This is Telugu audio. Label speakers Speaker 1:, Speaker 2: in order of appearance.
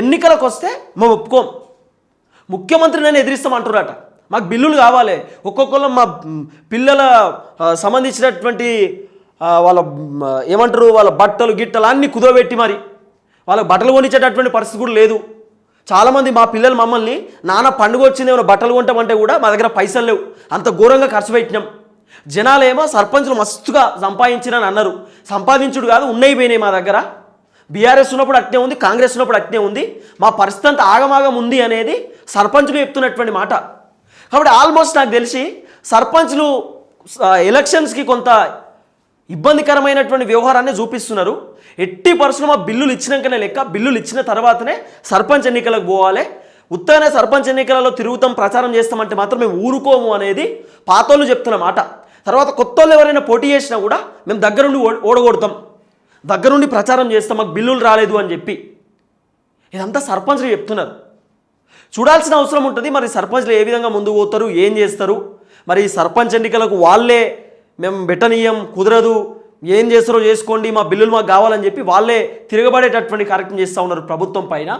Speaker 1: ఎన్నికలకు వస్తే మేము ఒప్పుకోం, ముఖ్యమంత్రి నేను ఎదిరిస్తామంటున్నారట. మాకు బిల్లులు కావాలి, ఒక్కొక్కరు మా పిల్లల సంబంధించినటువంటి వాళ్ళ ఏమంటారు వాళ్ళ బట్టలు గిట్టలు అన్నీ కుదోబెట్టి మరి వాళ్ళకి బట్టలు కొనిచ్చేటటువంటి పరిస్థితి కూడా లేదు. చాలామంది మా పిల్లలు మమ్మల్ని నాన్న పండుగ వచ్చింది ఏమైనా బట్టలు కొంటామంటే కూడా మా దగ్గర పైసలు లేవు, అంత ఘోరంగా ఖర్చు పెట్టినాం. జనాలేమో సర్పంచులు మస్తుగా సంపాదించినని అన్నారు. సంపాదించుడు కాదు, ఉన్నాయి పోయినాయి మా దగ్గర. బీఆర్ఎస్ ఉన్నప్పుడు అట్నే ఉంది, కాంగ్రెస్ ఉన్నప్పుడు అట్నే ఉంది, మా పరిస్థితి అంతా ఆగమాగం ఉంది అనేది సర్పంచులు చెప్తున్నటువంటి మాట. కాబట్టి ఆల్మోస్ట్ నాకు తెలిసి సర్పంచ్లు ఎలక్షన్స్కి కొంత ఇబ్బందికరమైనటువంటి వ్యవహారాన్ని చూపిస్తున్నారు. 80% మా బిల్లులు ఇచ్చినాకనే లెక్క, బిల్లులు ఇచ్చిన తర్వాతనే సర్పంచ్ ఎన్నికలకు పోవాలి. ఉత్తగానే సర్పంచ్ ఎన్నికలలో తిరుగుతాం ప్రచారం చేస్తామంటే మాత్రం మేము ఊరుకోము అనేది పాతోళ్ళు చెప్తున్న మాట. తర్వాత కొత్త వాళ్ళు ఎవరైనా పోటీ చేసినా కూడా మేము దగ్గరుండి ఓడగొడతాం, దగ్గరుండి ప్రచారం చేస్తాం, మాకు బిల్లులు రాలేదు అని చెప్పి. ఇదంతా సర్పంచ్లు చెప్తున్నారు. చూడాల్సిన అవసరం ఉంటుంది. మరి సర్పంచ్లు ఏ విధంగా ముందుకు పోతారు, ఏం చేస్తారు, మరి సర్పంచ్ ఎన్నికలకు వాళ్ళే మేము బెట్టనీయం కుదరదు, ఏం చేస్తారో చేసుకోండి, మా బిల్లులు మాకు కావాలని చెప్పి వాళ్ళే తిరగబడేటటువంటి కార్యక్రమం చేస్తూ ఉన్నారు ప్రభుత్వం పైన.